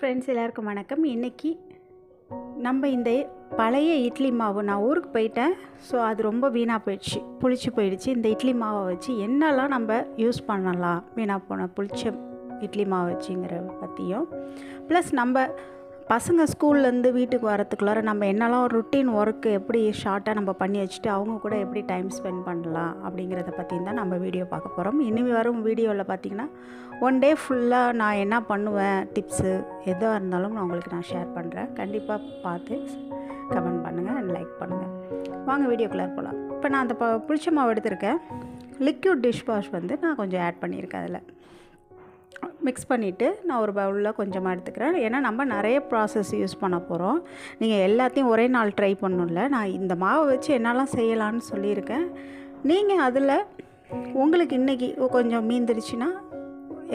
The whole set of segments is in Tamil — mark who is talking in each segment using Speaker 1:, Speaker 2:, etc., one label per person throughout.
Speaker 1: ஃப்ரெண்ட்ஸ் எல்லாருக்கும் வணக்கம். இன்றைக்கி நம்ம இந்த பழைய இட்லி மாவு, நான் ஊருக்கு போயிட்டேன், ஸோ அது ரொம்ப வீணாக போயிடுச்சு, புளிச்சு போயிடுச்சு. இந்த இட்லி மாவை வச்சு என்னெல்லாம் நம்ம யூஸ் பண்ணலாம், வீணாக போன புளிச்ச இட்லி மாவு வச்சுங்கிற பற்றியும், ப்ளஸ் நம்ம பசங்க ஸ்கூல்லேருந்து வீட்டுக்கு வரத்துக்குள்ளார நம்ம என்னெல்லாம் ருட்டீன் ஒர்க்கு எப்படி ஷார்ட்டாக நம்ம பண்ணி வச்சுட்டு அவங்க கூட எப்படி டைம் ஸ்பெண்ட் பண்ணலாம் அப்படிங்கிறத பற்றியும் தான் நம்ம வீடியோ பார்க்க போகிறோம். இனிமேல் வரும் வீடியோவில் பார்த்திங்கன்னா ஒன் டே ஃபுல்லாக நான் என்ன பண்ணுவேன், டிப்ஸு எதாக இருந்தாலும் நான் உங்களுக்கு ஷேர் பண்ணுறேன். கண்டிப்பாக பார்த்து கமெண்ட் பண்ணுங்கள் அண்ட் லைக் பண்ணுங்கள். வாங்க வீடியோக்குள்ளே போகலாம். இப்போ நான் அந்த புளிச்ச மாவு எடுத்திருக்கேன். லிக்யூட் டிஷ் வாஷ் நான் கொஞ்சம் ஆட் பண்ணியிருக்கேன். அதில் மிக்ஸ் பண்ணிவிட்டு நான் ஒரு பவுலில் கொஞ்சமாக எடுத்துக்கிறேன். ஏன்னா நம்ம நிறைய ப்ராசஸ் யூஸ் பண்ண போகிறோம். நீங்கள் எல்லாத்தையும் ஒரே நாள் ட்ரை பண்ணணும்ல. நான் இந்த மாவை வச்சு என்னெல்லாம் செய்யலான்னு சொல்லியிருக்கேன். நீங்கள் அதில் உங்களுக்கு இன்றைக்கி கொஞ்சம் மீந்துடுச்சுன்னா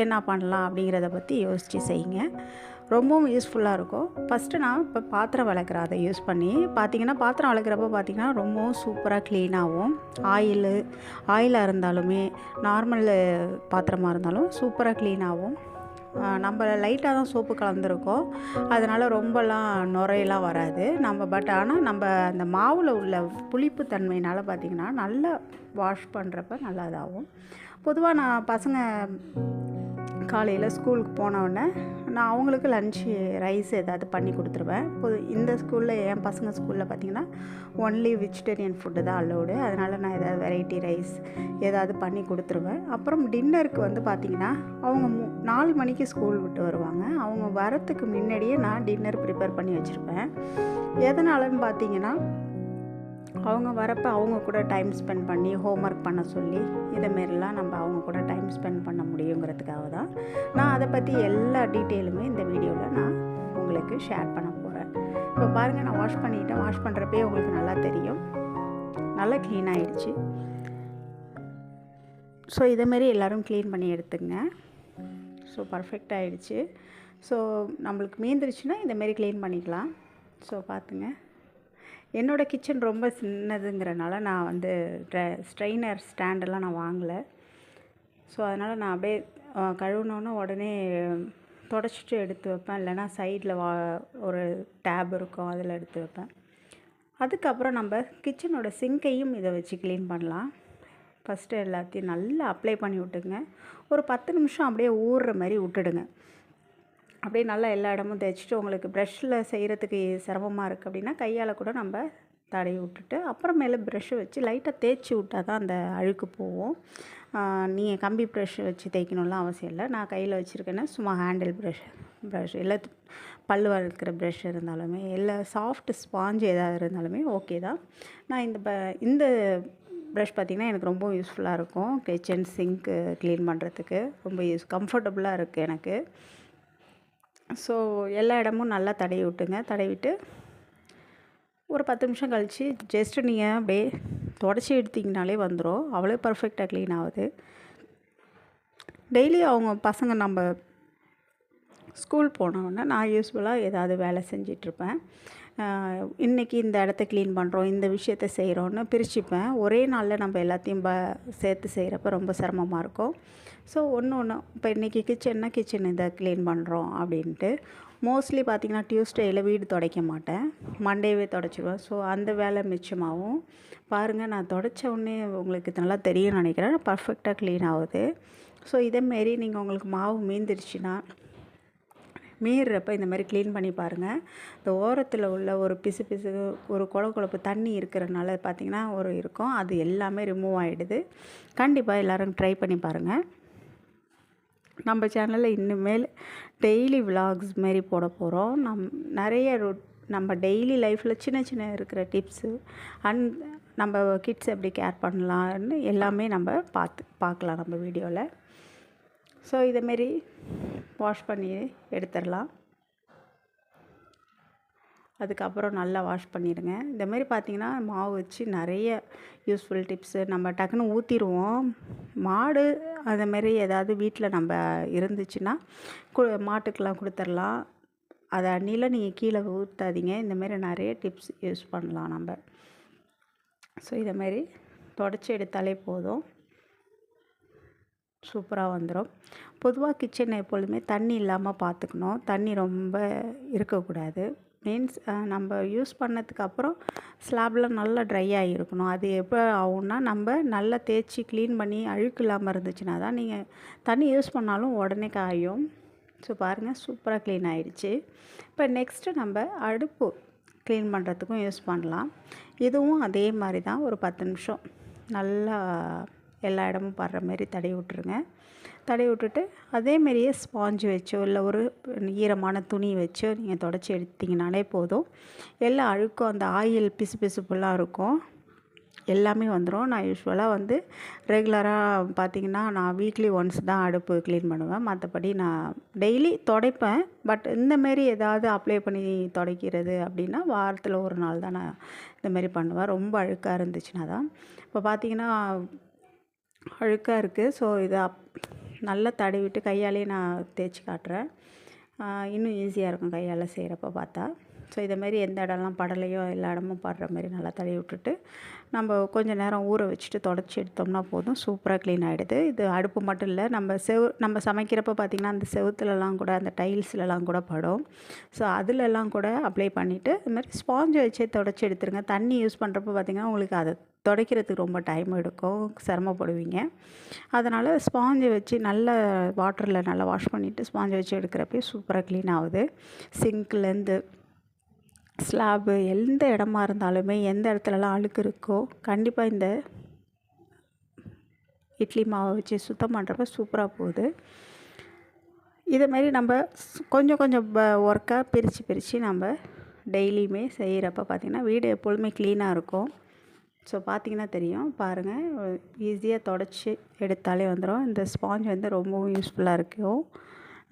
Speaker 1: என்ன பண்ணலாம் அப்படிங்கிறத பற்றி யோசித்து செய்யுங்க. ரொம்பவும் யூஸ்ஃபுல்லாக இருக்கும். ஃபஸ்ட்டு நான் இப்போ பாத்திரம் விளக்குறேன். அதை யூஸ் பண்ணி பார்த்திங்கன்னா, பாத்திரம் விளக்குறப்போ பார்த்திங்கன்னா ரொம்பவும் சூப்பராக க்ளீனாகவும், ஆயிலாக இருந்தாலுமே நார்மல் பாத்திரமாக இருந்தாலும் சூப்பராக க்ளீனாகவும், நம்ம லைட்டாக தான் சோப்பு கலந்துருக்கோம், அதனால் ரொம்பலாம் நுரையெல்லாம் வராது ஆனால் நம்ம அந்த மாவில் உள்ள புளிப்பு தன்மையினால் பார்த்திங்கன்னா நல்லா வாஷ் பண்ணுறப்ப நல்லா இதாகும். பொதுவாக நான் பசங்க காலையில் ஸ்கூலுக்கு போனவுடனே நான் அவங்களுக்கு லன்ச்சு ரைஸ் ஏதாவது பண்ணி கொடுத்துருவேன். இந்த ஸ்கூலில் என் பசங்க ஸ்கூலில் பார்த்திங்கன்னா ஒன்லி வெஜிடேரியன் ஃபுட்டு தான் அலோடு. அதனால் நான் ஏதாவது வெரைட்டி ரைஸ் ஏதாவது பண்ணி கொடுத்துருவேன். அப்புறம் டின்னருக்கு பார்த்திங்கன்னா அவங்க 4 மணிக்கு ஸ்கூல் விட்டு வருவாங்க. அவங்க வரத்துக்கு முன்னாடியே நான் டின்னர் ப்ரிப்பேர் பண்ணி வச்சுருப்பேன். எதனாலன்னு பார்த்திங்கன்னா, அவங்க வரப்போ அவங்க கூட டைம் ஸ்பெண்ட் பண்ணி ஹோம்ஒர்க் பண்ண சொல்லி இதேமாரிலாம் நம்ம அவங்க கூட டைம் ஸ்பெண்ட் பண்ண முடியுங்கிறதுக்காக தான் நான் அதை பற்றி எல்லா டீட்டெயிலுமே இந்த வீடியோவில் நான் உங்களுக்கு ஷேர் பண்ண போகிறேன். இப்போ பாருங்கள், நான் வாஷ் பண்ணிவிட்டேன். வாஷ் பண்ணுறப்பே உங்களுக்கு நல்லா தெரியும், நல்லா க்ளீன் ஆகிடுச்சு. ஸோ இதேமாரி எல்லோரும் க்ளீன் பண்ணி எடுத்துங்க. ஸோ பர்ஃபெக்ட் ஆகிடுச்சு. ஸோ நம்மளுக்கு மீந்துருச்சுன்னா இந்தமாரி க்ளீன் பண்ணிக்கலாம். ஸோ பார்த்துங்க, என்னோடய கிச்சன் ரொம்ப சின்னதுங்கிறனால நான் ஸ்ட்ரெயினர் ஸ்டாண்டெல்லாம் நான் வாங்கலை. ஸோ அதனால் நான் அப்படியே கழுவுனோன்னு உடனே தொடச்சிட்டு எடுத்து வைப்பேன். இல்லைனா சைடில் ஒரு டேப் இருக்கும், அதில் எடுத்து வைப்பேன். அதுக்கப்புறம் நம்ம கிச்சனோட சிங்கையும் இதை வச்சு க்ளீன் பண்ணலாம். ஃபஸ்ட்டு எல்லாத்தையும் நல்லா அப்ளை பண்ணி விட்டுங்க. ஒரு 10 நிமிஷம் அப்படியே ஊறுற மாதிரி விட்டுடுங்க. அப்படியே நல்லா எல்லா இடமும் தேய்ச்சிட்டு, உங்களுக்கு ப்ரெஷ்ஷில் செய்கிறதுக்கு சிரமமாக இருக்குது அப்படின்னா கையால் கூட நம்ம தடவி விட்டுட்டு அப்புறமேலே ப்ரெஷ்ஷை வச்சு லைட்டாக தேய்ச்சி விட்டால் தான் அந்த அழுக்கு போகும். நீங்கள் கம்பி ப்ரெஷ்ஷை வச்சு தேய்க்கணும்லாம் அவசியம் இல்லை. நான் கையில் வச்சுருக்கேன்னா சும்மா ஹேண்டில் ப்ரஷ் இல்லை பல் வளர்க்குற ப்ரெஷ் இருந்தாலுமே இல்லை சாஃப்ட் ஸ்பாஞ்ச் எதாவது இருந்தாலுமே ஓகே தான். நான் இந்த ப்ரஷ் பார்த்திங்கன்னா எனக்கு ரொம்ப யூஸ்ஃபுல்லாக இருக்கும். கிச்சன் சிங்க்கு க்ளீன் பண்ணுறதுக்கு ரொம்ப கம்ஃபர்டபுளாக இருக்குது எனக்கு. ஸோ எல்லா இடமும் நல்லா தடவி விட்டுங்க. தடவிட்டு ஒரு 10 நிமிஷம் கழித்து ஜஸ்ட்டு நீங்கள் அப்படியே தொடச்சி எடுத்திங்கனாலே வந்துடும். அவ்வளோ பர்ஃபெக்டாக க்ளீன் ஆகுது. டெய்லி அவங்க பசங்க நம்ம ஸ்கூல் போனோடனே நான் யூஸ்ஃபுல்லாக ஏதாவது வேலை செஞ்சிட்ருப்பேன். இன்றைக்கி இந்த இடத்த க்ளீன் பண்ணுறோம், இந்த விஷயத்த செய்கிறோன்னு பிரிச்சுப்பேன். ஒரே நாளில் நம்ம எல்லாத்தையும் சேர்த்து செய்கிறப்ப ரொம்ப சிரமமாக இருக்கும். ஸோ ஒன்று இப்போ இன்றைக்கி கிச்சன் இதை க்ளீன் பண்ணுறோம் அப்படின்ட்டு மோஸ்ட்லி பார்த்திங்கன்னா டியூஸ்டேயில் வீடு துடைக்க மாட்டேன், மண்டேவே துடைச்சிடுவேன். ஸோ அந்த வேலை மிச்சமாகவும் பாருங்கள், நான் துடைச்ச உடனே உங்களுக்கு நல்லா தெரியும்னு நினைக்கிறேன், பர்ஃபெக்டாக க்ளீன் ஆகுது. ஸோ இதேமாரி நீங்கள் உங்களுக்கு மாவு மீந்துருச்சுன்னா மீறுறப்ப இந்த மாதிரி க்ளீன் பண்ணி பாருங்கள். இந்த ஓரத்தில் உள்ள ஒரு பிசு ஒரு குழப்பு தண்ணி இருக்கிறனால பார்த்திங்கன்னா இருக்கும், அது எல்லாமே ரிமூவ் ஆகிடுது. கண்டிப்பாக எல்லோரும் ட்ரை பண்ணி பாருங்கள். நம்ம சேனலில் இன்னுமேல் டெய்லி விலாக்ஸ் மாரி போட போகிறோம். நிறைய நம்ம டெய்லி லைஃப்பில் சின்ன இருக்கிற டிப்ஸு அண்ட் நம்ம கிட்ஸ் எப்படி கேர் பண்ணலான்னு எல்லாமே நம்ம பார்க்கலாம் நம்ம வீடியோவில். ஸோ இதேமாரி வாஷ் பண்ணி எடுத்துடலாம். அதுக்கப்புறம் நல்லா வாஷ் பண்ணிடுங்க. இந்தமாரி பார்த்திங்கன்னா மாவு வச்சு நிறைய யூஸ்ஃபுல் டிப்ஸு நம்ம டக்குன்னு ஊற்றிடுவோம். மாடு அதேமாரி ஏதாவது வீட்டில் நம்ம இருந்துச்சுன்னா மாட்டுக்கெலாம் கொடுத்துடலாம். அதை அன்னியில் நீங்கள் கீழே ஊற்றாதீங்க. இந்தமாரி நிறைய டிப்ஸ் யூஸ் பண்ணலாம் நம்ம. ஸோ இதேமாரி தொடச்சி எடுத்தாலே போதும். சூப்பராக வந்துடும். பொதுவாக கிச்சன் எப்பொழுதுமே தண்ணி இல்லாமல் பார்த்துக்கணும். தண்ணி ரொம்ப இருக்கக்கூடாது. மீன்ஸ் நம்ம யூஸ் பண்ணதுக்கப்புறம் ஸ்லாப்லாம் நல்லா ட்ரை ஆகிருக்கணும். அது எப்போ ஆகும்னா நம்ம நல்லா தேய்ச்சி க்ளீன் பண்ணி அழுக்கு இல்லாமல் இருந்துச்சுன்னா தான் நீங்கள் தண்ணி யூஸ் பண்ணாலும் உடனே காயும். ஸோ பாருங்கள், சூப்பராக க்ளீன் ஆகிடுச்சு. இப்போ நெக்ஸ்ட்டு நம்ம அடுப்பு க்ளீன் பண்ணுறதுக்கும் யூஸ் பண்ணலாம். இதுவும் அதே மாதிரி தான் ஒரு 10 நிமிஷம் நல்லா எல்லா இடமும் படுற மாரி தடவி விட்டுருங்க. தடவி விட்டுட்டு அதேமாரியே ஸ்பாஞ்சு வச்சோ இல்லை ஒரு ஈரமான துணி வச்சோ நீங்கள் தொடச்சி எடுத்திங்கனாலே போதும். எல்லா அழுக்கும் அந்த ஆயில் பிசுபிசுப்புலாம் இருக்கும் எல்லாமே வந்துடும். நான் யூஸ்வலாக வந்து ரெகுலராக பார்த்திங்கன்னா நான் வீக்லி ஒன்ஸ் தான் அடுப்பு க்ளீன் பண்ணுவேன். மற்றபடி நான் டெய்லி துடைப்பேன். பட் இந்தமாரி ஏதாவது அப்ளை பண்ணி துடைக்கிறது அப்படின்னா வாரத்தில் ஒரு நாள் தான் நான் இந்தமாரி பண்ணுவேன். ரொம்ப அழுக்காக இருந்துச்சுன்னா தான். இப்போ பார்த்திங்கன்னா அழுக்காக இருக்குது. ஸோ இதை நல்லா தடவிட்டு கையாலேயே நான் தேய்ச்சி காட்டுறேன். இன்னும் ஈஸியாக இருக்கும் கையால் செய்கிறப்ப பார்த்தா. ஸோ இதேமாரி எந்த இடம்லாம் படலையோ எல்லா இடமும் படுற மாதிரி நல்லா தடவி விட்டுட்டு நம்ம கொஞ்சம் நேரம் ஊற வச்சுட்டு தொடச்சி எடுத்தோம்னா போதும். சூப்பராக க்ளீன் ஆகிடுது. இது அடுப்பு மட்டும் இல்லை, நம்ம சமைக்கிறப்ப பார்த்திங்கன்னா அந்த செவுத்துலலாம் கூட அந்த டைல்ஸ்லலாம் கூட படும். ஸோ அதிலெல்லாம் கூட அப்ளை பண்ணிவிட்டு இதுமாதிரி ஸ்பாஞ்சை வச்சே தொடச்சி எடுத்துருங்க. தண்ணி யூஸ் பண்ணுறப்ப பார்த்திங்கன்னா உங்களுக்கு அதை துடைக்கிறதுக்கு ரொம்ப டைம் எடுக்கும், சிரமப்படுவீங்க. அதனால் ஸ்பாஞ்சை வச்சு நல்ல வாட்டரில் நல்லா வாஷ் பண்ணிவிட்டு ஸ்பாஞ்சை வச்சு எடுக்கிறப்பே சூப்பராக க்ளீன் ஆகுது. சிங்க்லேருந்து ஸ்லாபு எந்த இடமா இருந்தாலுமே எந்த இடத்துலலாம் அழுக்கு இருக்கோ கண்டிப்பாக இந்த இட்லி மாவை வச்சு சுத்தம் பண்ணுறப்ப சூப்பராக போகுது. இதேமாரி நம்ம கொஞ்சம் கொஞ்சம் ஒர்க்காக பிரித்து நம்ம டெய்லியுமே செய்கிறப்ப பார்த்திங்கன்னா வீடு எப்பொழுதுமே க்ளீனாக இருக்கும். ஸோ பார்த்திங்கன்னா தெரியும். பாருங்கள், ஈஸியாக தொடச்சி எடுத்தாலே வந்துடும். இந்த ஸ்பாஞ்ச் வந்து ரொம்பவும் யூஸ்ஃபுல்லாக இருக்கும்.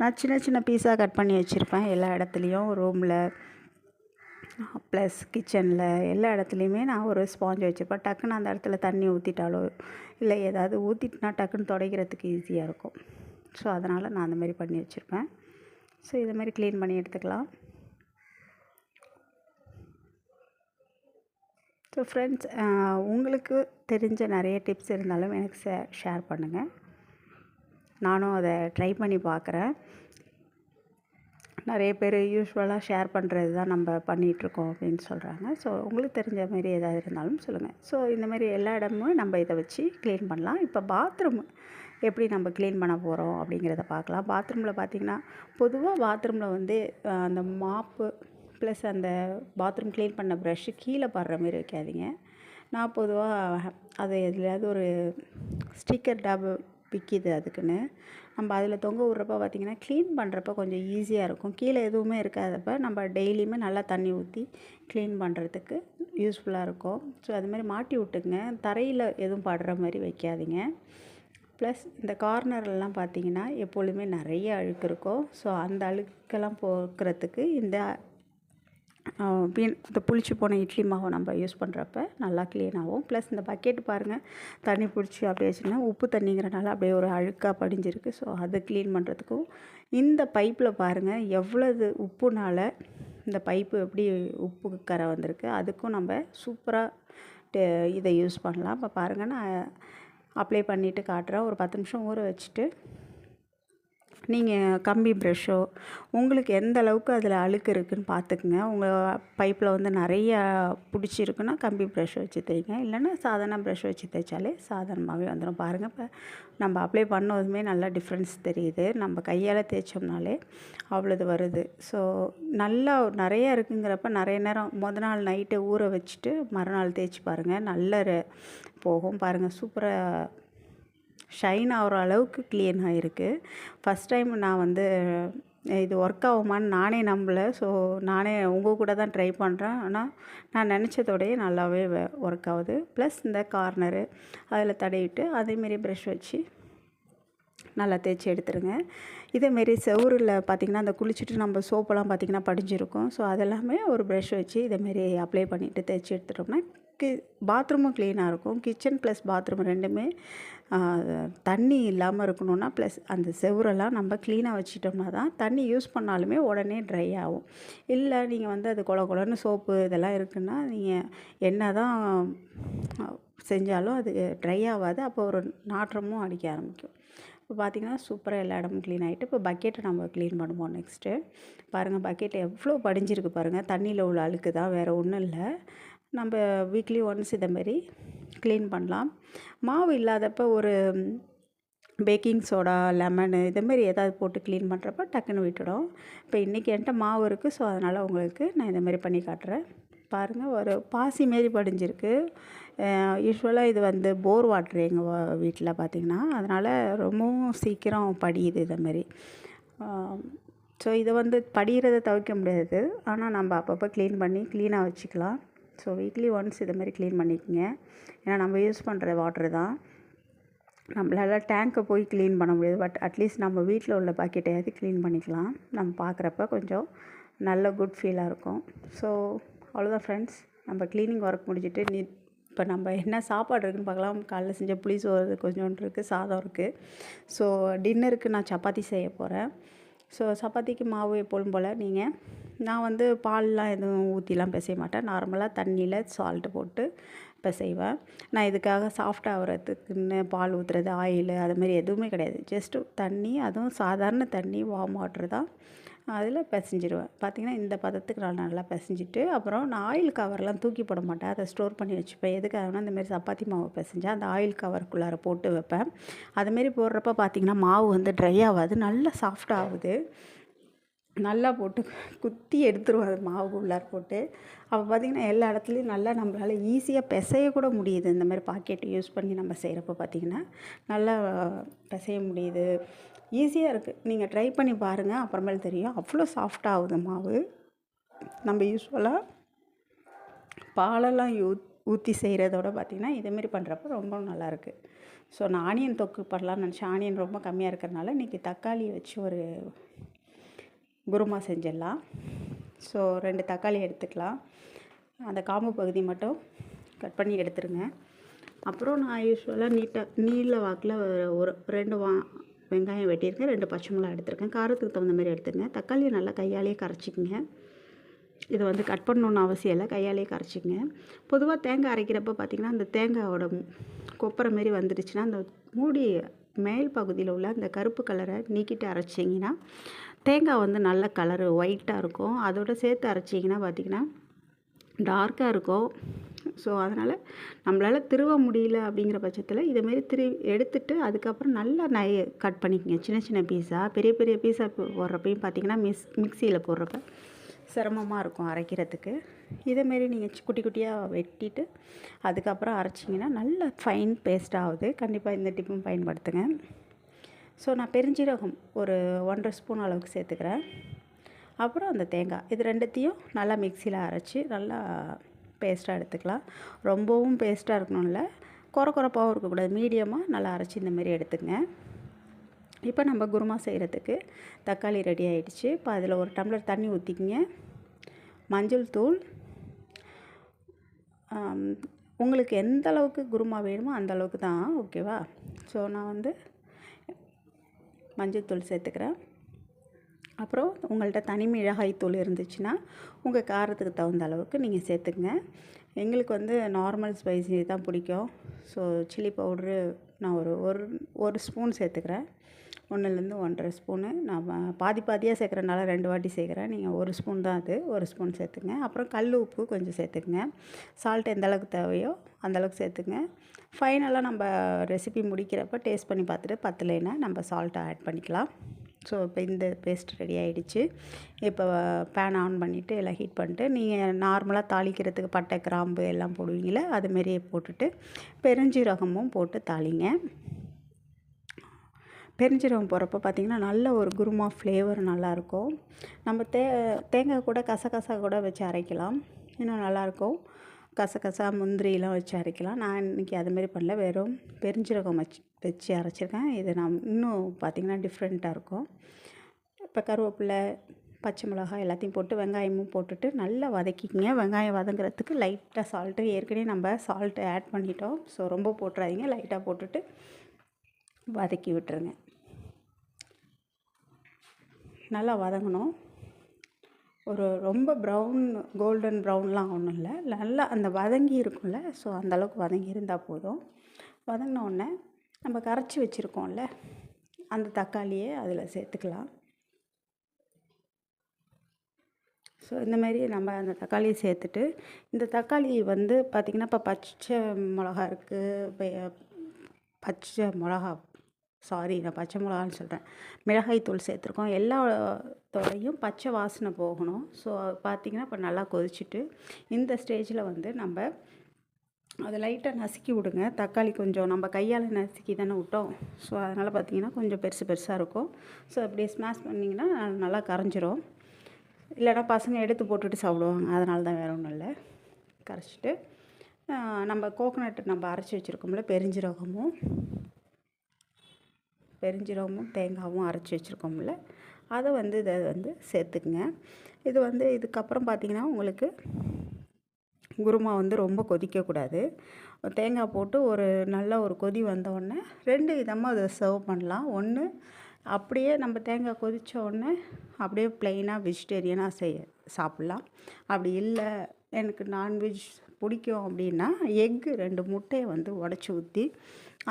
Speaker 1: நான் சின்ன சின்ன பீஸாக கட் பண்ணி வச்சுருப்பேன் எல்லா இடத்துலையும், ரூமில் ப்ளஸ் கிச்சனில் எல்லா இடத்துலையுமே நான் ஒரு ஸ்பாஞ்ச் வச்சுருப்பேன். டக்குன்னு அந்த இடத்துல தண்ணி ஊற்றிட்டாலோ இல்லை ஏதாவது ஊற்றிட்டுனா டக்குன்னு துடைக்கிறதுக்கு ஈஸியாக இருக்கும். ஸோ அதனால் நான் அந்தமாரி பண்ணி வச்சுருப்பேன். ஸோ இதைமாரி க்ளீன் பண்ணி எடுத்துக்கலாம். ஸோ ஃப்ரெண்ட்ஸ், உங்களுக்கு தெரிஞ்ச நிறைய டிப்ஸ் இருந்தாலும் எனக்கு ஷேர் பண்ணுங்கள். நானும் அதை ட்ரை பண்ணி பார்க்குறேன். நிறைய பேர் யூஸ்வலாக ஷேர் பண்ணுறது தான் நம்ம பண்ணிகிட்ருக்கோம் அப்படின்னு சொல்கிறாங்க. ஸோ உங்களுக்கு தெரிஞ்ச மாதிரி ஏதாவது இருந்தாலும் சொல்லுங்கள். ஸோ இந்தமாரி எல்லா இடமும் நம்ம இதை வச்சு க்ளீன் பண்ணலாம். இப்போ பாத்ரூம் எப்படி நம்ம க்ளீன் பண்ண போகிறோம் அப்படிங்கிறத பார்க்கலாம். பாத்ரூமில் பார்த்திங்கன்னா பொதுவாக பாத்ரூமில் வந்து அந்த மாப்பு ப்ளஸ் அந்த பாத்ரூம் க்ளீன் பண்ண ப்ரஷ்ஷு கீழே படுற மாரி வைக்காதீங்க. நான் பொதுவாக அதை எதுலையாவது ஒரு ஸ்டிக்கர் டப்பு விற்கிது அதுக்குன்னு, நம்ம அதில் தொங்க விட்றப்ப பார்த்திங்கன்னா க்ளீன் பண்ணுறப்ப கொஞ்சம் ஈஸியாக இருக்கும். கீழே எதுவுமே இருக்காதப்ப நம்ம டெய்லியுமே நல்லா தண்ணி ஊற்றி க்ளீன் பண்ணுறதுக்கு யூஸ்ஃபுல்லாக இருக்கும். ஸோ அதுமாதிரி மாட்டி விட்டுங்க. தரையில் எதுவும் படுற மாதிரி வைக்காதீங்க. ப்ளஸ் இந்த கார்னர்லாம் பார்த்திங்கன்னா எப்பொழுதுமே நிறைய அழுக்கு இருக்கும். ஸோ அந்த அழுக்கெல்லாம் போக்குறதுக்கு இந்த புளிச்சு போன இட்லி மாவை நம்ம யூஸ் பண்ணுறப்ப நல்லா க்ளீன் ஆகும். ப்ளஸ் இந்த பக்கெட்டு பாருங்கள், தண்ணி பிடிச்சி அப்படியே வச்சுன்னா உப்பு தண்ணிங்கிறனால அப்படியே ஒரு அழுக்காக படிஞ்சிருக்கு. ஸோ அதை க்ளீன் பண்ணுறதுக்கும் இந்த பைப்பில் பாருங்கள் எவ்வளவு உப்புனால் இந்த பைப்பு எப்படி உப்பு கரை வந்திருக்கு. அதுக்கும் நம்ம சூப்பராக இதை யூஸ் பண்ணலாம். இப்போ பாருங்கள், நான் அப்ளை பண்ணிவிட்டு காட்டுறேன். ஒரு 10 நிமிஷம் ஊற வச்சுட்டு நீங்கள் கம்பி ப்ரெஷ்ஷோ உங்களுக்கு எந்த அளவுக்கு அதில் அழுக்கு இருக்குதுன்னு பார்த்துக்குங்க. உங்கள் பைப்பில் வந்து நிறையா பிடிச்சிருக்குன்னா கம்பி ப்ரெஷ் வச்சு தேய்ங்க. இல்லைன்னா சாதாரண ப்ரெஷ் வச்சு தேய்ச்சாலே சாதாரணமாகவே வந்துடும். பாருங்கள், இப்போ நம்ம அப்ளை பண்ணதுமே நல்லா டிஃப்ரென்ஸ் தெரியுது. நம்ம கையால் தேய்ச்சோம்னாலே அவ்வளோது வருது. ஸோ நல்லா நிறையா இருக்குங்கிறப்ப நிறைய நேரம் நாள் நைட்டு ஊற வச்சுட்டு மறுநாள் தேய்ச்சி பாருங்கள், நல்ல போகும். பாருங்கள், சூப்பராக ஷைன் ஆகிற அளவுக்கு க்ளீன் ஆகிருக்கு. ஃபஸ்ட் டைம் நான் வந்து இது ஒர்க் ஆகுமான்னு நானே நம்பலை. ஸோ நானே உங்கள் கூட தான் ட்ரை பண்ணுறேன். ஆனால் நான் நினச்சதோடையே நல்லாவே ஒர்க் ஆகுது. ப்ளஸ் இந்த கார்னரு அதில் தடவிட்டு அதேமாரி ப்ரெஷ் வச்சு நல்லா தேய்ச்சி எடுத்துருங்க. இதேமாரி செவுரில் பார்த்திங்கன்னா அந்த குளிச்சுட்டு நம்ம சோப்பெல்லாம் பார்த்திங்கன்னா படிஞ்சிருக்கும். ஸோ அதெல்லாமே ஒரு ப்ரெஷ் வச்சு இதேமாரி அப்ளை பண்ணிவிட்டு தேய்ச்சி எடுத்துட்டோம்னா பாத்ரூமும் க்ளீனாக இருக்கும். கிச்சன் ப்ளஸ் பாத்ரூம் ரெண்டுமே தண்ணி இல்லாமல் இருக்கணும்னா ப்ளஸ் அந்த செவுரெல்லாம் நம்ம க்ளீனாக வச்சிட்டோம்னா தான் தண்ணி யூஸ் பண்ணாலுமே உடனே ட்ரை ஆகும். இல்லை நீங்கள் வந்து அது கொல கொலன்னு சோப்பு இதெல்லாம் இருக்குன்னா நீங்கள் என்ன தான் செஞ்சாலும் அது ட்ரை ஆகாது. அப்போ ஒரு நாற்றமும் அடிக்க ஆரம்பிக்கும். இப்போ பார்த்திங்கன்னா சூப்பராக எல்லா இடமும் க்ளீன் ஆகிட்டு இப்போ பக்கெட்டை நம்ம க்ளீன் பண்ணுவோம். நெக்ஸ்ட்டு பாருங்கள், பக்கெட் எவ்வளோ படிஞ்சிருக்கு பாருங்கள். தண்ணியில் உள்ள அழுக்கு தான், வேறு ஒன்றும் இல்லை. நம்ம வீக்லி ஒன்ஸ் இதேமாரி க்ளீன் பண்ணலாம். மாவு இல்லாதப்போ ஒரு பேக்கிங் சோடா, லெமனு இதேமாரி ஏதாவது போட்டு க்ளீன் பண்ணுறப்ப டக்குன்னு விட்டுடும். இப்போ இன்றைக்கி என்கிட்ட மாவு இருக்குது, ஸோ அதனால் உங்களுக்கு நான் இந்தமாரி பண்ணி காட்டுறேன். பாருங்கள், ஒரு பாசி மாரி படிஞ்சிருக்கு. யூஸ்வலாக இது வந்து போர் வாட்ரு எங்கள் வீட்டில் பார்த்திங்கன்னா, அதனால் ரொம்பவும் சீக்கிரம் படியுது இதேமாரி. ஸோ இதை வந்து படிகிறத தவிர்க்க முடியாது, ஆனால் நம்ம அப்பப்போ க்ளீன் பண்ணி க்ளீனாக வச்சுக்கலாம். ஸோ வீக்லி ஒன்ஸ் இதேமாரி க்ளீன் பண்ணிக்கோங்க. ஏன்னா நம்ம யூஸ் பண்ணுற வாட்ரு தான். நம்மளால் டேங்க்கை போய் க்ளீன் பண்ண முடியாது, பட் அட்லீஸ்ட் நம்ம வீட்டில் உள்ள பாக்கெட்டையாவது க்ளீன் பண்ணிக்கலாம். நம்ம பார்க்குறப்ப கொஞ்சம் நல்ல குட் ஃபீலாக இருக்கும். ஸோ அவ்வளோதான் ஃப்ரெண்ட்ஸ், நம்ம க்ளீனிங் ஒர்க் முடிச்சுட்டு இப்போ நம்ம என்ன சாப்பாடு இருக்குதுன்னு பார்க்கலாம். காலைல செஞ்ச புளி சோறு கொஞ்சோண்டு இருக்குது, சாதம் இருக்குது. ஸோ டின்னருக்கு நான் சப்பாத்தி செய்ய போகிறேன். ஸோ சப்பாத்திக்கு மாவு எப்பொழுதும் போல் நான் வந்து பால்லாம் எதுவும் ஊற்றிலாம் பிசைய மாட்டேன். நார்மலாக தண்ணியில் சால்ட்டு போட்டு செய்வேன். நான் இதுக்காக சாஃப்ட் ஆகிறதுக்குன்னு பால் ஊற்றுறது, ஆயில் அதுமாரி எதுவுமே கிடையாது. ஜஸ்ட்டு தண்ணி, அதுவும் சாதாரண தண்ணி, வார்ம் வாட்ரு தான், அதில் பிசைஞ்சிடுவேன். பார்த்திங்கன்னா இந்த பதத்துக்கு நான் நல்லா பிசைஞ்சிட்டு, அப்புறம் நான் ஆயில் கவர்லாம் தூக்கி போட மாட்டேன், அதை ஸ்டோர் பண்ணி வச்சுப்பேன். எதுக்காகனா இந்தமாரி சப்பாத்தி மாவு பிசைஞ்சால் அந்த ஆயில் கவருக்குள்ளார போட்டு வைப்பேன். அதுமாரி போடுறப்ப பார்த்திங்கன்னா மாவு வந்து ட்ரை ஆகாது, நல்லா சாஃப்ட் ஆகுது. நல்லா போட்டு குத்தி எடுத்துருவோம் அது மாவு உள்ளார போட்டு. அப்போ பார்த்திங்கன்னா எல்லா இடத்துலையும் நல்லா நம்மளால் ஈஸியாக பிசையக்கூட முடியுது. இந்தமாதிரி பாக்கெட் யூஸ் பண்ணி நம்ம செய்கிறப்ப பார்த்திங்கன்னா நல்லா பிசைய முடியுது, ஈஸியாக இருக்குது. நீங்கள் ட்ரை பண்ணி பாருங்கள், அப்புறமேல் தெரியும். அவ்வளோ சாஃப்டாக ஆகுது மாவு. நம்ம யூஸ்வலாக பாலெல்லாம் ஊற்றி செய்கிறதோட பார்த்திங்கன்னா இதேமாரி பண்ணுறப்ப ரொம்ப நல்லாயிருக்கு. ஸோ நான் ஆனியன் தொக்கு பண்ணலான்னு நினச்சேன். ஆனியன் ரொம்ப கம்மியாக இருக்கிறனால இன்றைக்கி தக்காளி வச்சு ஒரு குருமா செஞ்சிடலாம். ஸோ 2 தக்காளி எடுத்துக்கலாம். அந்த காம்பு பகுதி மட்டும் கட் பண்ணி எடுத்துருங்க. அப்புறம் நான் யூஸ்வலாக நீல வாக்கில் ஒரு 2 வெங்காயம் வெட்டியிருக்கேன், 2 பச்சை மிளகா எடுத்துருக்கேன். காரத்துக்கு தகுந்த மாதிரி எடுத்துங்க. தக்காளியை நல்லா கையாலேயே கரைச்சிக்கங்க. இதை வந்து கட் பண்ணணுன்னு அவசியம் இல்லை, கையாலேயே கரைச்சிக்கங்க. பொதுவாக தேங்காய் அரைக்கிறப்ப பார்த்திங்கன்னா அந்த தேங்காயோட கொப்பரை மாரி வந்துடுச்சுன்னா அந்த மூடி மேல் பகுதியில் உள்ள அந்த கருப்பு கலரை நீக்கிட்டு அரைச்சிங்கன்னா தேங்காய் வந்து நல்ல கலரு ஒயிட்டாக இருக்கும். அதோடு சேர்த்து அரைச்சிங்கன்னா பார்த்திங்கன்னா டார்க்காக இருக்கும். ஸோ அதனால் நம்மளால் திருவ முடியல அப்படிங்கிற பட்சத்தில் இதேமாரி எடுத்துட்டு அதுக்கப்புறம் நல்லா கட் பண்ணிக்கங்க, சின்ன சின்ன பீஸாக. பெரிய பெரிய பீஸாக போடுறப்பையும் பார்த்திங்கன்னா மிக்சியில் போடுறப்ப சிரமமாக இருக்கும் அரைக்கிறதுக்கு. இதேமாரி நீங்கள் குட்டி குட்டியாக வெட்டிட்டு அதுக்கப்புறம் அரைச்சிங்கன்னா நல்ல ஃபைன் பேஸ்ட் ஆகுது. கண்டிப்பாக இந்த டிப்பும் பயன்படுத்துங்க. ஸோ நான் பெருஞ்சீரகம் ஒரு 1.5 ஸ்பூன் அளவுக்கு சேர்த்துக்கிறேன். அப்புறம் அந்த தேங்காய், இது ரெண்டுத்தையும் நல்லா மிக்சியில் அரைச்சி நல்லா பேஸ்ட்டாக எடுத்துக்கலாம். ரொம்பவும் பேஸ்ட்டாக இருக்கணும்ல, குறப்பாகவும் இருக்கக்கூடாது, மீடியமாக நல்லா அரைச்சி இந்தமாரி எடுத்துங்க. இப்போ நம்ம குருமா செய்கிறதுக்கு தக்காளி ரெடி ஆகிடுச்சு. இப்போ அதில் 1 டம்ளர் தண்ணி ஊற்றிக்கிங்க. மஞ்சள் தூள், உங்களுக்கு எந்த அளவுக்கு குருமா வேணுமோ அந்த அளவுக்கு தான், ஓகேவா? ஸோ நான் வந்து மஞ்சள் தூள் சேர்த்துக்கிறேன். அப்புறம் உங்கள்கிட்ட தனி மிளகாய் தூள் இருந்துச்சுன்னா உங்கள் காரத்துக்கு தகுந்த அளவுக்கு நீங்கள் சேர்த்துக்குங்க. எங்களுக்கு வந்து நார்மல் ஸ்பைசி தான் பிடிக்கும். ஸோ சில்லி பவுட்ரு நான் ஒரு ஸ்பூன் சேர்த்துக்கிறேன். 1லேருந்து 1.5 ஸ்பூனு. நான் பாதியாக சேர்க்குறனால 2 வாட்டி சேர்க்குறேன். நீங்கள் 1 ஸ்பூன் தான், அது 1 ஸ்பூன் சேர்த்துங்க. அப்புறம் கல் உப்பு கொஞ்சம் சேர்த்துக்குங்க. சால்ட் எந்த அளவுக்கு தேவையோ அந்தளவுக்கு சேர்த்துங்க. ஃபைனலாக நம்ம ரெசிபி முடிக்கிறப்ப டேஸ்ட் பண்ணி பார்த்துட்டு பத்தலைன்னா நம்ம சால்ட்டை ஆட் பண்ணிக்கலாம். ஸோ இப்போ இந்த பேஸ்ட் ரெடி ஆகிடுச்சு. இப்போ பேன் ஆன் பண்ணிவிட்டு எல்லாம் ஹீட் பண்ணிட்டு நீங்கள் நார்மலாக தாளிக்கிறதுக்கு பட்டை, கிராம்பு எல்லாம் போடுவீங்களே அதுமாரியே போட்டுட்டு பெருஞ்சீரகமும் போட்டு தாளிங்க. பெருஞ்சீரகம் போடுறப்போ பார்த்திங்கன்னா நல்ல ஒரு குருமா ஃப்ளேவர் நல்லாயிருக்கும். நம்ம தேங்காய் கூட கசகசா கூட வச்சு அரைக்கலாம், இன்னும் நல்லாயிருக்கும். கசகசா, முந்திரிலாம் வச்சு அரைக்கலாம். நான் இன்றைக்கி அதுமாரி பண்ணல, வெறும் பெருஞ்சீரகம் வச்சு அரைச்சிருக்கேன். இது நான் இன்னும் பார்த்திங்கன்னா டிஃப்ரெண்ட்டாக இருக்கும். இப்போ கருவேப்பிலை, பச்சை மிளகாய் எல்லாத்தையும் போட்டு வெங்காயமும் போட்டுட்டு நல்லா வதக்கிக்கிங்க. வெங்காயம் வதங்குறதுக்கு லைட்டாக சால்ட்டு, ஏற்கனவே நம்ம சால்ட்டு ஆட் பண்ணிட்டோம். ஸோ ரொம்ப போட்டுறாதீங்க, லைட்டாக போட்டுட்டு வதக்கி விட்டுருங்க. நல்லா வதங்கணும். ஒரு ரொம்ப கோல்டன் ப்ரௌன்லாம் ஒன்றும் இல்லை, நல்லா அந்த வதங்கி இருக்கும்ல, ஸோ அந்தளவுக்கு வதங்கி இருந்தால் போதும். வதங்கினோடனே நம்ம கரைச்சி வச்சுருக்கோம்ல அந்த தக்காளியை அதில் சேர்த்துக்கலாம். ஸோ இந்தமாரி நம்ம அந்த தக்காளியை சேர்த்துட்டு, இந்த தக்காளி வந்து பார்த்திங்கன்னா இப்போ பச்சை மிளகா இருக்குது, இப்போ பச்சை மிளகா நான் பச்சை மிளகான்னு சொல்கிறேன், மிளகாய் தூள் சேர்த்துருக்கோம். எல்லாத்தோடையும் பச்சை வாசனை போகணும். ஸோ பார்த்திங்கன்னா இப்போ நல்லா கொதிச்சுட்டு இந்த ஸ்டேஜில் வந்து நம்ம அதை லைட்டாக நசுக்கி விடுங்க. தக்காளி கொஞ்சம் நம்ம கையால் நசுக்கி தானே விட்டோம். ஸோ அதனால் பார்த்திங்கன்னா கொஞ்சம் பெருசாக இருக்கும். ஸோ அப்படியே ஸ்மாஷ் பண்ணிங்கன்னா நல்லா கரைஞ்சிரும். இல்லைனா பசங்க எடுத்து போட்டுட்டு சாப்பிடுவாங்க, அதனால தான், வேறு ஒன்றும் இல்லை. கரைச்சிட்டு நம்ம கோகோனட் நம்ம அரைச்சி வச்சுருக்கோம்ல, பெருஞ்சீரகமும் தேங்காயும் அரைச்சி வச்சுருக்கோம்ல, அதை வந்து இதை வந்து சேர்த்துக்குங்க. இது வந்து இதுக்கப்புறம் பார்த்திங்கன்னா உங்களுக்கு குருமா வந்து ரொம்ப கொதிக்கக்கூடாது. தேங்காய் போட்டு நல்ல ஒரு கொதி வந்தோடனே 2 விதமாக அதை சர்வ் பண்ணலாம். ஒன்று அப்படியே நம்ம தேங்காய் கொதித்த உடனே அப்படியே ப்ளெயினாக வெஜிடேரியனாக சாப்பிட்லாம். அப்படி இல்லை எனக்கு நான்வெஜ் பிடிக்கும் அப்படின்னா எக்கு 2 முட்டையை வந்து உடச்சி ஊற்றி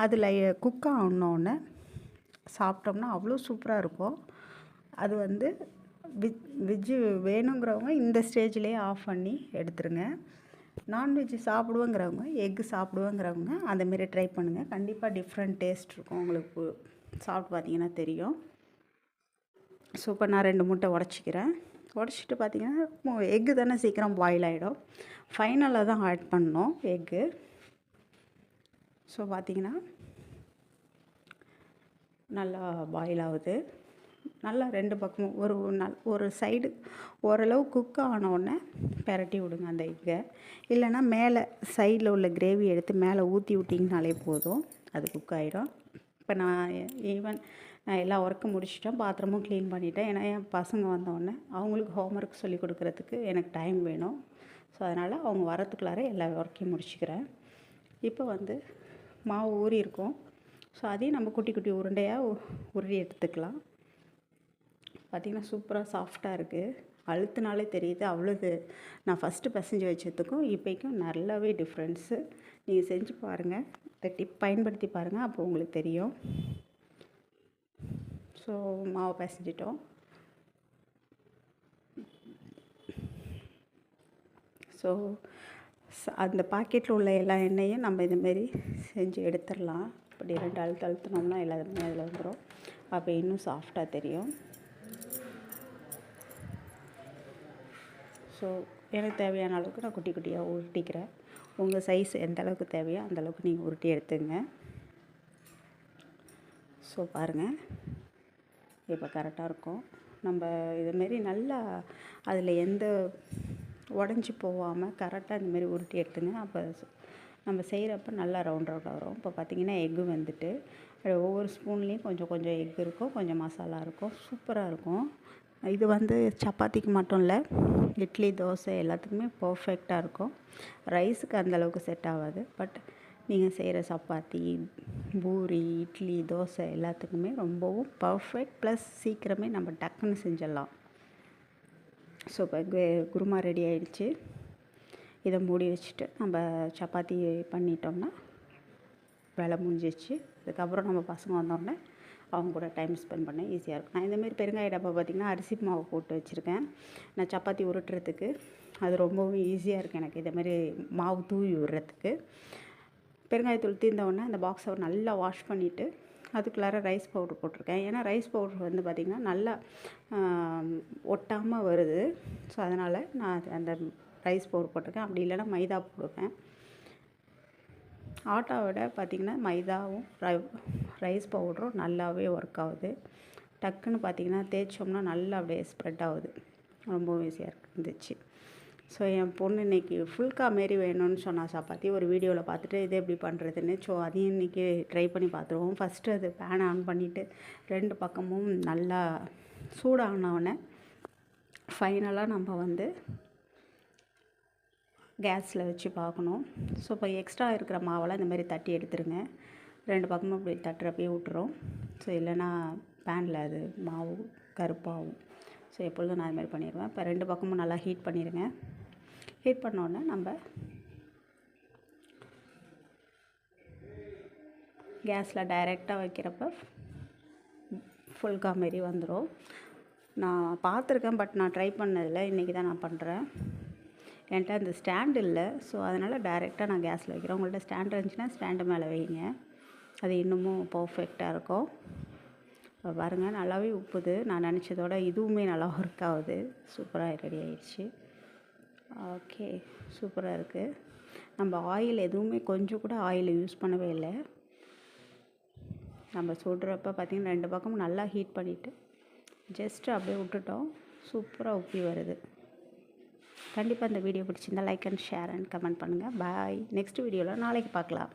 Speaker 1: அதில் குக் ஆனோடனே சாப்பிட்டோம்னா அவ்வளோ சூப்பராக இருக்கும். அது வந்து வெஜ்ஜு வேணுங்கிறவங்க இந்த ஸ்டேஜ்லேயே ஆஃப் பண்ணி எடுத்துருங்க. நான்வெஜ் சாப்பிடுவேங்கிறவங்க, எக்கு சாப்பிடுவேங்கிறவங்க அந்தமாரி ட்ரை பண்ணுங்கள். கண்டிப்பாக டிஃப்ரெண்ட் டேஸ்ட் இருக்கும், உங்களுக்கு சாப்பிட்டு பார்த்தீங்கன்னா தெரியும். ஸோ இப்போ நான் 2 முட்டை உடச்சிட்டு பார்த்திங்கன்னா எக்கு தானே சீக்கிரம் பாயில் ஆகிடும். ஃபைனலாக தான் ஆட் பண்ணோம் எக்கு. ஸோ பார்த்திங்கன்னா நல்லா பாயில் ஆகுது. நல்லா 2 பக்கமும் ஒரு சைடு ஓரளவு குக் ஆனோடனே பெரட்டி விடுங்க அந்த எக்கை. இல்லைன்னா மேலே சைடில் உள்ள கிரேவி எடுத்து மேலே ஊற்றி விட்டிங்கனாலே போதும், அது குக் ஆகிடும். இப்போ நான் எல்லா ஒர்க்கும் முடிச்சிட்டேன், பாத்திரமும் க்ளீன் பண்ணிட்டேன். ஏன்னா என் பசங்க வந்தோடனே அவங்களுக்கு ஹோம்ஒர்க் சொல்லி கொடுக்குறதுக்கு எனக்கு டைம் வேணும். ஸோ அதனால் அவங்க வரத்துக்குள்ளார எல்லா ஒர்க்கையும் முடிச்சுக்கிறேன். இப்போ வந்து மாவு ஊறி இருக்கும். ஸோ அதையும் நம்ம குட்டி குட்டி உருண்டையாக உருட்டி எடுத்துக்கலாம். பார்த்திங்கன்னா சூப்பராக சாஃப்டாக இருக்குது. அழுத்தினாலே தெரியுது. அவ்வளோது நான் ஃபஸ்ட்டு பிசைஞ்சு வச்சதுக்கும் இப்போக்கும் நல்லாவே டிஃப்ரென்ஸு. நீங்கள் செஞ்சு பாருங்கள், இந்த டிப் பயன்படுத்தி பாருங்கள், அப்போ உங்களுக்கு தெரியும். ஸோ மாவு பிசைஞ்சிட்டோம். ஸோ அந்த பாக்கெட்டில் உள்ள எல்லா எண்ணெயும் நம்ம இதுமாரி செஞ்சு எடுத்துடலாம். இப்படி 2 அழுத்தினோம்னா எல்லாமே அதில் வந்துடும். அப்போ இன்னும் சாஃப்டாக தெரியும். ஸோ எனக்கு தேவையான அளவுக்கு நான் குட்டி குட்டியாக உருட்டிக்கிறேன். உங்கள் சைஸ் எந்த அளவுக்கு தேவையோ அந்தளவுக்கு நீங்கள் உருட்டி எடுத்துங்க. ஸோ பாருங்கள், இப்போ கரெக்டாக இருக்கும். நம்ம இதுமாரி நல்லா அதில் எந்த உடஞ்சி போகாமல் கரெக்டாக இந்தமாரி உருட்டி எடுத்துங்க. அப்போ நம்ம செய்கிறப்ப நல்லா ரவுண்டாக வரும். இப்போ பார்த்திங்கன்னா எக்கு வந்துட்டு ஒவ்வொரு ஸ்பூன்லேயும் கொஞ்சம் கொஞ்சம் எக் இருக்கும், கொஞ்சம் மசாலா இருக்கும், சூப்பராக இருக்கும். இது வந்து சப்பாத்திக்கு மட்டும் இல்லை, இட்லி தோசை எல்லாத்துக்குமே பர்ஃபெக்டாக இருக்கும். ரைஸுக்கு அந்தளவுக்கு செட் ஆகாது. பட் நீங்கள் செய்கிற சப்பாத்தி, பூரி, இட்லி, தோசை எல்லாத்துக்குமே ரொம்பவும் பர்ஃபெக்ட். ப்ளஸ் சீக்கிரமே நம்ம டக்குன்னு செஞ்சிடலாம். ஸோ இப்போ குருமா ரெடி ஆகிடுச்சு. இதை மூடி வச்சுட்டு நம்ம சப்பாத்தி பண்ணிட்டோம்னா வேலை முடிஞ்சிச்சு. அதுக்கப்புறம் நம்ம பசங்க வந்தோடனே அவங்க கூட டைம் ஸ்பெண்ட் பண்ண ஈஸியாக இருக்கும். நான் இந்தமாரி பெருங்காய டப்பா பார்த்திங்கன்னா அரிசி மாவு போட்டு வச்சுருக்கேன். நான் சப்பாத்தி உருட்டுறதுக்கு அது ரொம்பவும் ஈஸியாக இருக்குது எனக்கு, இதேமாரி மாவு தூவி விடுறதுக்கு. பெருங்காயத்தூள் தீர்ந்தவுடனே அந்த பாக்ஸை நல்லா வாஷ் பண்ணிவிட்டு அதுக்குள்ளார ரைஸ் பவுட்ரு போட்டிருக்கேன். ஏன்னா ரைஸ் பவுட்ரு வந்து பார்த்திங்கன்னா நல்லா ஒட்டாமல் வருது. ஸோ அதனால் நான் அந்த ரைஸ் பவுட்ரு போட்டிருக்கேன். அப்படி இல்லைன்னா மைதா போடுவேன். ஆட்டாவோட பார்த்திங்கன்னா மைதாவும் ரைஸ் பவுடரும் நல்லாவே ஒர்க் ஆகுது. டக்குன்னு பார்த்திங்கன்னா தேய்ச்சோம்னா நல்லா அப்படியே ஸ்ப்ரெட் ஆகுது. ரொம்பவும் ஈஸியாக இருந்துச்சு. ஸோ என் பொண்ணு இன்றைக்கி ஃபுல்கா மாரி வேணும்னு சொன்னால் சப்பாத்தி ஒரு வீடியோவில் பார்த்துட்டு இது எப்படி பண்ணுறதுன்னு. ஸோ அதையும் இன்றைக்கி ட்ரை பண்ணி பார்த்துருவோம். ஃபஸ்ட்டு அது பேன் ஆன் பண்ணிவிட்டு 2 பக்கமும் நல்லா சூடானவுடனே ஃபைனலாக நம்ம வந்து கேஸில் வச்சு பார்க்கணும். ஸோ இப்போ எக்ஸ்ட்ரா இருக்கிற மாவெல்லாம் இந்தமாரி தட்டி எடுத்துருங்க. 2 பக்கமும் இப்படி தட்டுறப்பே விட்டுரும். ஸோ இல்லைன்னா பேனில் அது மாவு கருப்பாகும். ஸோ எப்பொழுதும் நான் அதுமாதிரி பண்ணிடுவேன். இப்போ 2 பக்கமும் நல்லா ஹீட் பண்ணிடுங்க. ஹீட் பண்ணோடனே நம்ம கேஸில் டைரெக்டாக வைக்கிறப்ப ஃபுல்கா மாரி வந்துடும். நான் பார்த்துருக்கேன், பட் நான் ட்ரை பண்ணதில்லை. இன்றைக்கி தான் நான் பண்ணுறேன். என்கிட்ட அந்த ஸ்டாண்ட் இல்லை, ஸோ அதனால் டைரெக்டாக நான் கேஸில் வைக்கிறேன். உங்கள்கிட்ட ஸ்டாண்ட் இருந்துச்சுன்னா ஸ்டாண்டு மேலே வைங்க, அது இன்னமும் பர்ஃபெக்டாக இருக்கும். இப்போ பாருங்கள், நல்லாவே உப்புது. நான் நினச்சதோட இதுவுமே நல்லா ஒர்க் ஆகுது. சூப்பராக ரெடி ஆயிடுச்சு. ஓகே, சூப்பராக இருக்குது. நம்ம ஆயில் எதுவுமே கொஞ்சம் கூட ஆயில் யூஸ் பண்ணவே இல்லை. நம்ம சுடுறப்ப பார்த்திங்கன்னா 2 பக்கமும் நல்லா ஹீட் பண்ணிவிட்டு ஜஸ்ட்டு அப்படியே விட்டுட்டோம். சூப்பராக உப்பி வருது. கண்டிப்பாக இந்த வீடியோ பிடிச்சிருந்தால் like and share and comment பண்ணுங்கள். பாய். நெக்ஸ்ட் வீடியோவில் நாளைக்கு பார்க்கலாம்.